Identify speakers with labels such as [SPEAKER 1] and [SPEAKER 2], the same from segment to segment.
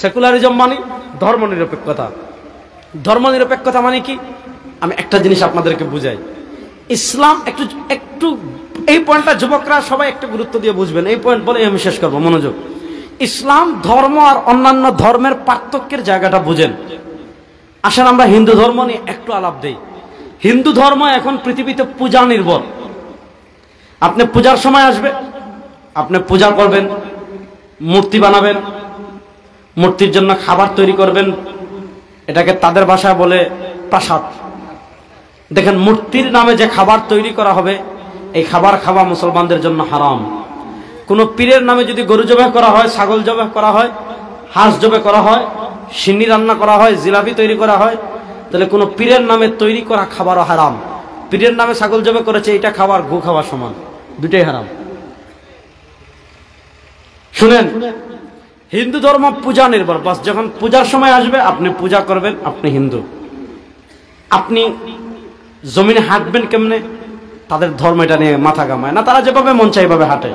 [SPEAKER 1] Secularism মানে ধর্মনিরপেক্ষতা। ধর্মনিরপেক্ষতা মানে কি? আমি একটা জিনিস আপনাদেরকে বুঝাই। ইসলাম একটু এই পয়েন্টটা যুবকরা সবাই একটু গুরুত্ব দিয়ে বুঝবেন। এই পয়েন্ট বলে আমি শেষ করবো, মনোযোগ। ইসলাম ধর্ম আর অন্যান্য ধর্মের পার্থক্যের জায়গাটা বুঝেন। আসেন আমরা হিন্দু ধর্ম নিয়ে একটু আলাপ দেই। হিন্দু ধর্ম এখন পৃথিবীতে পূজা নির্ভর। আপনি পূজার সময় আসবে, আপনি পূজা করবেন, মূর্তি বানাবেন, মূর্তির জন্য খাবার তৈরি করবেন, এটাকে তাদের ভাষায় বলে প্রসাদ। দেখেন, মূর্তির নামে যে খাবার তৈরি করা হবে, এই খাবার খাওয়া মুসলমানদের জন্য হারাম। কোন পীরের নামে যদি গরু জবাই করা হয়, ছাগল জবাই করা হয়, হাঁস জবাই করা হয়, সিন্নি রান্না করা হয়, জিলাপি তৈরি করা হয়, তাহলে কোন পীরের নামে তৈরি করা খাবারও হারাম। পীরের নামে ছাগল জবাই করেছে, এটা খাবার গু খাওয়া সমান, দুটাই হারাম। শুনেন, হিন্দু ধর্ম পূজা নির্ভর। বাস যখন পূজার সময় আসবে আপনি পূজা করবেন, আপনি হিন্দু। আপনি জমিনে হাঁটবেন কেমনে, তাদের ধর্ম এটা নিয়ে মাথা ঘামায় না, তারা যেভাবে মন চায় এইভাবে হাঁটে।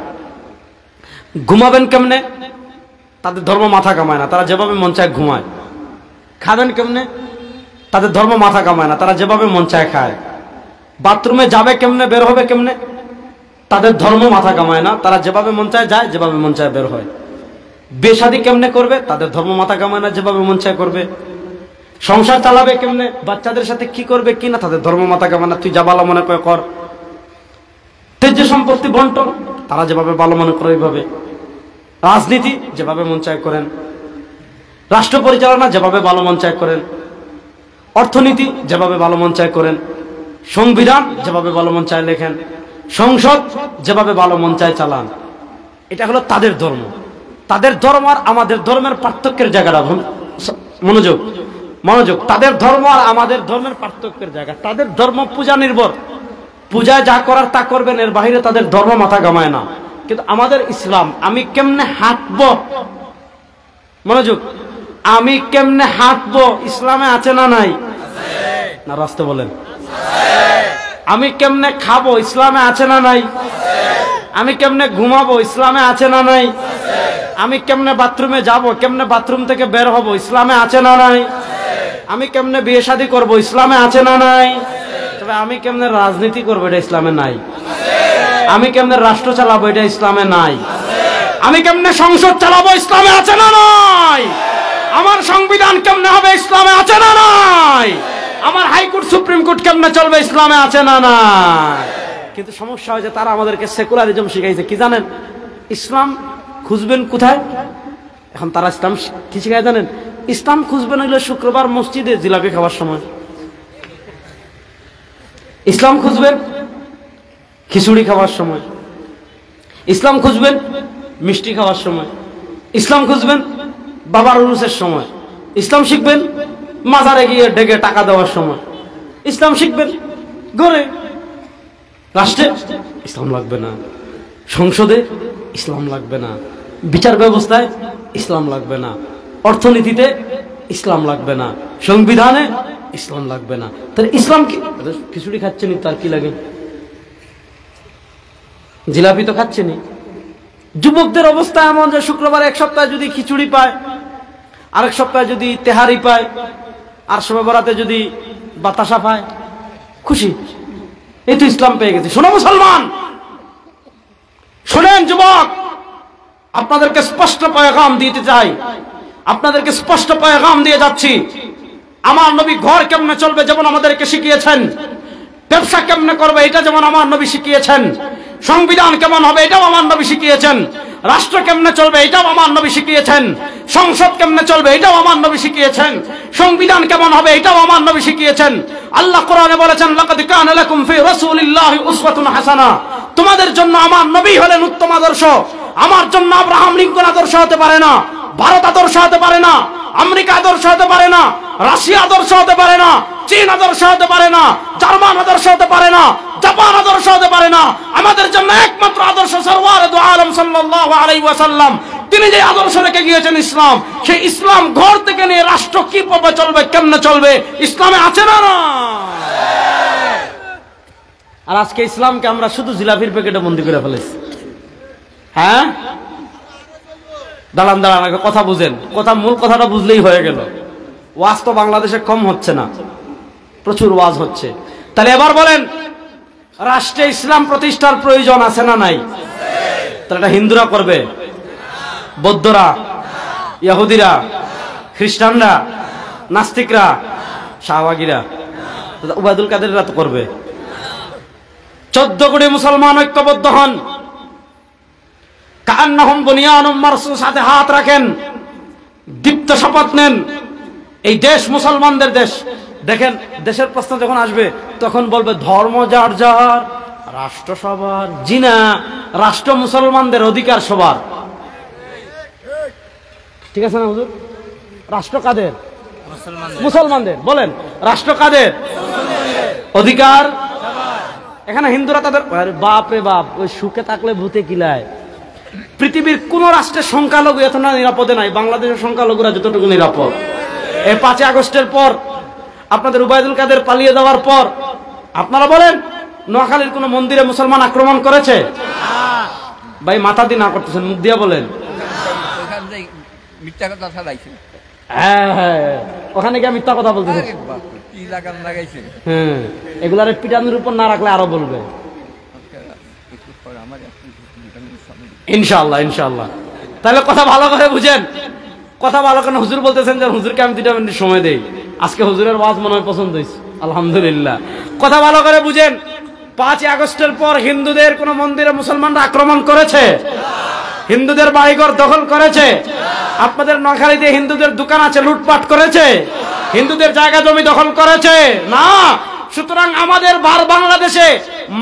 [SPEAKER 1] ঘুমাবেন কেমনে, তাদের ধর্ম মাথা ঘামায় না, তারা যেভাবে মন চায় ঘুমায়। খাবেন কেমনে, তাদের ধর্ম মাথা ঘামায় না, তারা যেভাবে মন চায় খায়। বাথরুমে যাবে কেমনে, বের হবে কেমনে, তাদের ধর্ম মাথা ঘামায় না, তারা যেভাবে মন চায় যায়, যেভাবে মন চায় বের হয়। বেশাদি কেমনে করবে, তাদের ধর্ম মাথা ঘামায় না, যেভাবে মন চায় করবে। সংসার চালাবে কেমনে, বাচ্চাদের সাথে কি করবে কি না, তাদের ধর্ম মাথা ঘামায় না, তুই যা ভালো মনে করে কর। তেজ্য সম্পত্তি বন্টন, তারা যেভাবে ভালো মনে করে ওইভাবে। রাজনীতি যেভাবে মন চায় করেন, রাষ্ট্র পরিচালনা যেভাবে ভালো মন চায় করেন, অর্থনীতি যেভাবে ভালো মন চায় করেন, সংবিধান যেভাবে ভালো মন চায় লেখেন, সংসদ যেভাবে ভালো মন চায় চালান। এটা হলো তাদের ধর্ম। তাদের ধর্ম আর আমাদের ধর্মের পার্থক্যের জায়গাটা মনোযোগ মনোযোগ তাদের ধর্ম আর আমাদের ধর্মের পার্থক্যের জায়গা। তাদের ধর্ম পূজা নির্ভর, পূজায় যা করার তা করবেন, এর বাইরে তাদের ধর্ম মাথা ঘামায় না। কিন্তু আমাদের ইসলাম, আমি কেমনে হাঁটবো, মনোযোগ, আমি কেমনে হাঁটবো ইসলামে আছে না নাই? না, রাস্তা বলেন। আমি কেমনে খাবো ইসলামে আছে না নাই? আমি কেমনে ঘুমাবো ইসলামে আছে না নাই? আমি কেমনে বাথরুমে যাব, কেমনে বাথরুম থেকে বের হব ইসলামে আছে না নাই? আমি কেমনে বিয়ে শাদী করবো ইসলামে আছে না নাই? তবে আমি কেমনে রাজনীতি করবো এটা ইসলামে নাই। আমি কেমনে রাষ্ট্র চালাবো এটা ইসলামে নাই। আমি কেমনে সংসদ চালাবো ইসলামে আছে না নাই? আমার সংবিধান কেমনে হবে ইসলামে আছে না নাই? আমার হাইকোর্ট সুপ্রিম কোর্ট কেমনে চলবে ইসলামে আছে না নাই? কিন্তু সমস্যা হয় যে তারা আমাদেরকে সেকুলারিজম শিখাইছে। কি জানেন, ইসলাম খুঁজবেন কোথায়? এখন তারা ইসলাম কি শিখায় জানেন? ইসলাম খুঁজবেন হইলে শুক্রবার মসজিদে জিলাপি খাওয়ার সময়। ইসলাম খুঁজবেন খিচুড়ি খাওয়ার সময়। ইসলাম খুঁজবেন মিষ্টি খাওয়ার সময়। ইসলাম খুঁজবেন বাবার উরুসের সময়। ইসলাম শিখবেন মাজারে গিয়ে ডেকে টাকা দেওয়ার সময়। ইসলাম শিখবেন ঘরে। রাষ্ট্রে ইসলাম লাগবে না, সংসদে ইসলাম লাগবে না, বিচার ব্যবস্থায় ইসলাম লাগবে না, অর্থনীতিতে ইসলাম লাগবে না, সংবিধানে ইসলাম লাগবে না। তাহলে ইসলাম কি? খিচুড়ি খাচ্ছেনি, তার কি লাগে? জিলাপি তো খাচ্ছেনি। যুবকদের অবস্থা এমন যে শুক্রবার এক সপ্তাহে যদি খিচুড়ি পায়, আরেক সপ্তাহে যদি তেহারি পায়, আর শবে বরাতে যদি বাতাসা পায়, খুশি। এই তো ইসলাম পেয়ে গেছে। শোনো মুসলমান, শোনেন যুবক, আপনাদেরকে স্পষ্ট পয়গাম দিতে চাই, আপনাদেরকে স্পষ্ট পয়গাম দিয়ে যাচ্ছি। আমার নবী ঘর কেমনে চলবে যেমন আমাদেরকে শিখিয়েছেন, ব্যবসা কেমনে করবে এটা যেমন আমার নবী শিখিয়েছেন, সংবিধান কেমন হবে এটাও আমার নবী শিখিয়েছেন, রাষ্ট্র কেমনে চলবে এটাও আমার নবী শিখিয়েছেন, সংসদ কেমনে চলবে এটাও আমার নবী শিখিয়েছেন, সংবিধান কেমন হবে এটাও আমার নবী শিখিয়েছেন। আল্লাহ কোরআনে বলেছেন, লাকাদ কানা লাকুম ফি রাসূলিল্লাহি উসওয়াতুন হাসানাহ। তোমাদের জন্য আমার নবী হলেন উত্তম আদর্শ। আমার জন্য আব্রাহাম লিঙ্কন আদর্শ হতে পারে না, ভারত আদর্শ হতে পারে না, আমেরিকা আদর্শ হতে পারে না, রাশিয়া আদর্শ হতে পারে না, চীন আদর্শ হতে পারে না, জার্মান আদর্শ হতে পারে না, জাপান আদর্শ হতে পারে না। আমাদের জন্য একমাত্র আদর্শ সরওয়ারে দু আলম সাল্লাল্লাহু আলাইহি ওয়াসাল্লাম। তিনি যে আদর্শ রেখে গিয়েছেন ইসলাম, সেই ইসলাম ঘর থেকে নিয়ে রাষ্ট্র কিভাবে চলবে, কেমনে চলবে ইসলামে আছে না না? আর আজকে ইসলামকে আমরা শুধু জিলাপির প্যাকেটে বন্দি করে ফেলেছি। হ্যাঁ, দাঁড়ান দাঁড়ান, আগে কথা বুঝেন, মূল কথাটা বুঝলেই হয়ে গেল। ওয়াজ তো বাংলাদেশে কম হচ্ছে না, প্রচুর ওয়াজ হচ্ছে। তাহলে এবার বলেন, রাষ্ট্রে ইসলাম প্রতিষ্ঠার প্রয়োজন আছে না নাই? তাহলে এটা হিন্দুরা করবে, বৌদ্ধরা, ইহুদিরা, খ্রিস্টানরা, নাস্তিকরা, শাহবাগীরা, উবায়দুল কাদেররা তো করবে। 14 কোটি মুসলমান ঐক্যবদ্ধ হন, কান্নাহুম বুনিয়ানুম মারসুস, সাথে হাত রাখেন, দীপ্ত শপথ নেন, এই দেশ মুসলমানদের দেশ। দেখেন, দেশের প্রশ্ন যখন আসবে তখন বলবে ধর্ম যার যার, রাষ্ট্র সবার। জি না, রাষ্ট্র মুসলমানদের, অধিকার সবার। ঠিক আছে না হুজুর? রাষ্ট্র কাদের? মুসলমানদের। বলেন, রাষ্ট্র কাদের? অধিকার। এখানে হিন্দুরা তাদের, বাপ রে বাপ, ওই সুখে থাকলে ভূতে কিলায়। পৃথিবীর কোন রাষ্ট্রের সংখ্যালঘু এত না নিরাপদে নাই, বাংলাদেশের সংখ্যালঘুরা যতটুকু নিরাপদ। এই 5 আগস্টের পর, আপনাদের উবায়দুল কাদের পালিয়ে যাওয়ার পর, আপনারা বলেন নোয়াখালীর কোন মন্দিরে মুসলমান আক্রমণ করেছে? ভাই মাথা দিয়ে না করতেছেন, মুখ দিয়া বলেন। হ্যাঁ হ্যাঁ, ওখানে গিয়ে মিথ্যা কথা বলতেছে। হ্যাঁ, এগুলার পিটানোর উপর না রাখলে আরো বলবে। ইনশাআল্লাহ ইনশাআল্লাহ। তাহলে কথা ভালো করে বুঝেন, কথা ভালো করে। হুজুর বলতেছেন যে হুজুরকে আমি 2 মিনিট সময় দেই। আজকে হুজুরের ওয়াজ মনে হয় পছন্দ হয়েছে, আলহামদুলিল্লাহ। কথা ভালো করে বুঝেন, 5 আগস্টের পর হিন্দুদের কোন মন্দিরে মুসলমানরা আক্রমণ করেছে? হিন্দুদের বাড়িঘর দখল করেছে? আপনাদের নোয়াখালীতে হিন্দুদের দোকান আছে, লুটপাট করেছে? হিন্দুদের জায়গা জমি দখল করেছে? না। সুতরাং আমাদের বাংলাদেশে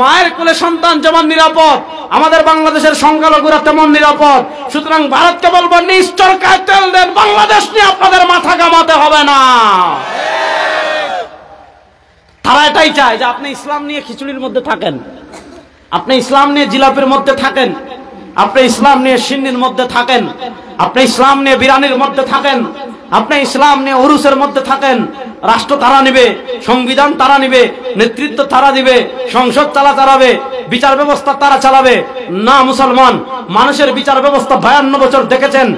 [SPEAKER 1] মায়ের কোলে সন্তান যেমন নিরাপদ, আমাদের বাংলাদেশের সংখ্যালঘুরা তেমন নিরাপদ। সুতরাং ভারতকে বলবো, নিশ্চর কায় তেল দেন, বাংলাদেশ নিয়ে আপনাদের মাথা ঘামাতে হবে না। তারা এটাই চায় যে আপনি ইসলাম নিয়ে খিচুড়ির মধ্যে থাকেন, আপনি ইসলাম নিয়ে জিলাপির মধ্যে থাকেন, আপনি ইসলাম নিয়ে সিন্নির মধ্যে থাকেন, আপনি ইসলাম নিয়ে বিরানির মধ্যে থাকেন, আপনি ইসলাম নিয়ে উরুসের মধ্যে থাকেন। রাষ্ট্র তারা নিবে, সংবিধান তারা নিবে, নেতৃত্ব তারা দিবে, সংসদ তারা চালাবে, বিচার ব্যবস্থা তারা চালাবে। না মুসলমান, মানুষের বিচার ব্যবস্থা 52 বছর দেখেছেন,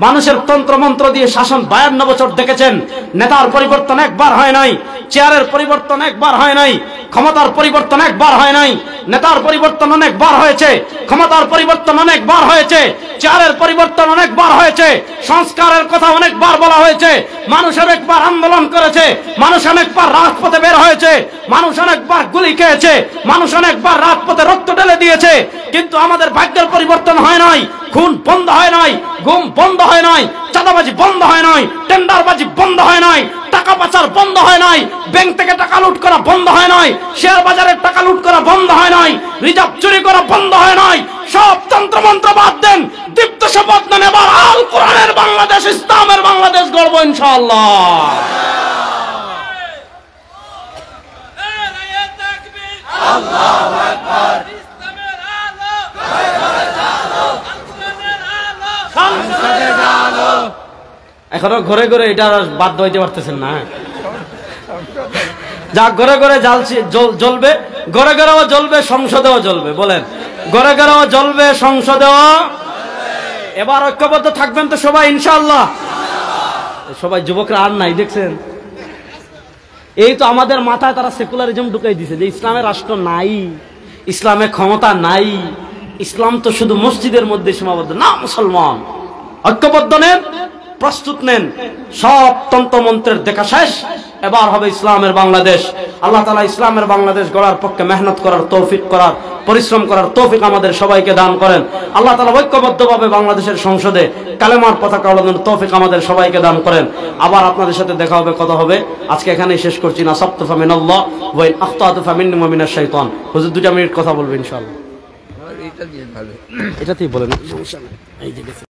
[SPEAKER 1] মানুষের তন্ত্র মন্ত্র দিয়ে শাসন 52 বছর দেখেছেন। নেতার পরিবর্তন একবার হয় নাই, চেয়ারের পরিবর্তন একবার হয় নাই, ক্ষমতার পরিবর্তন একবার হয় নাই। নেতার পরিবর্তন অনেকবার হয়েছে, ক্ষমতার পরিবর্তন অনেকবার হয়েছে, চেয়ারের পরিবর্তন অনেকবার হয়েছে, সংস্কারের কথা অনেকবার বলা হয়েছে। মানুষ অনেকবার আন্দোলন করেছে, মানুষ অনেকবার রাজপথে বের হয়েছে, মানুষ অনেকবার গুলি খেয়েছে, মানুষ অনেকবার রাজপথে রক্ত ঢেলে দিয়েছে। কিন্তু আমাদের ভাগ্যের পরিবর্তন হয় নাই, খুন বন্ধ হয় নাই, গুম বন্ধ হয় নাই, চাঁদাবাজি বন্ধ হয় নাই, টেন্ডারবাজি বন্ধ হয় নাই, টাকা পাচার বন্ধ হয় নাই, ব্যাংক থেকে টাকা লুট করা বন্ধ হয় নাই, শেয়ার বাজারের টাকা লুট করা বন্ধ হয় নাই, রিজার্ভ চুরি করা বন্ধ হয় নাই। সব তন্ত্রমন্ত্র বাদ দেন, দীপ্ত শপথ নেন, এবার আল কোরআনের বাংলাদেশ, ইসলামের বাংলাদেশ গড়ব ইনশাআল্লাহ। আল্লাহু আকবার। এখনো ঘরে ঘরে এটা বাধ্য হইতে পারতেছেন না। যা ঘরে ঘরে জ্বলবে, ঘরে ঘরেও জ্বলবে, সংসদেও জ্বলবে। বলেন, ঘরে ঘরেও জ্বলবে, সংসদেও। এবার ঐক্যবদ্ধ থাকবেন তো সবাই ইনশাআল্লাহ? সবাই যুবকরা আর নাই, দেখছেন? এই তো আমাদের মাথায় তারা সেকুলারিজম ঢুকাই দিছে যে ইসলামের রাষ্ট্র নাই, ইসলামের ক্ষমতা নাই, ইসলাম তো শুধু মসজিদের মধ্যে সীমাবদ্ধ। না মুসলমান, ঐক্যবদ্ধ নেন, প্রস্তুত নেন। সব তন্ত্রমন্ত্রের দেখা শেষ, এবার হবে ইসলামের বাংলাদেশ। আল্লাহ তাআলা ইসলামের বাংলাদেশ গড়ার পক্ষে মেহনত করার তৌফিক, করার পরিশ্রম করার তৌফিক আমাদের সবাইকে দান করেন। আল্লাহ তাআলা ঐক্যবদ্ধভাবে বাংলাদেশের সংসদে কালেমার পতাকা উড়ানোর তৌফিক আমাদের সবাইকে দান করেন। আবার আপনাদের সাথে দেখা হবে, কথা হবে। আজকে এখানেই শেষ করছি। না সাবতু ফামিনাল্লাহ ওয়া ইন আখতাতু ফামিন্নি ওয়া মিনাশ শাইতান। হুজুর 2 মিনিট কথা বলবেন ইনশাআল্লাহ। এটাতেই বলেন, সমস্যা নেই। এই যে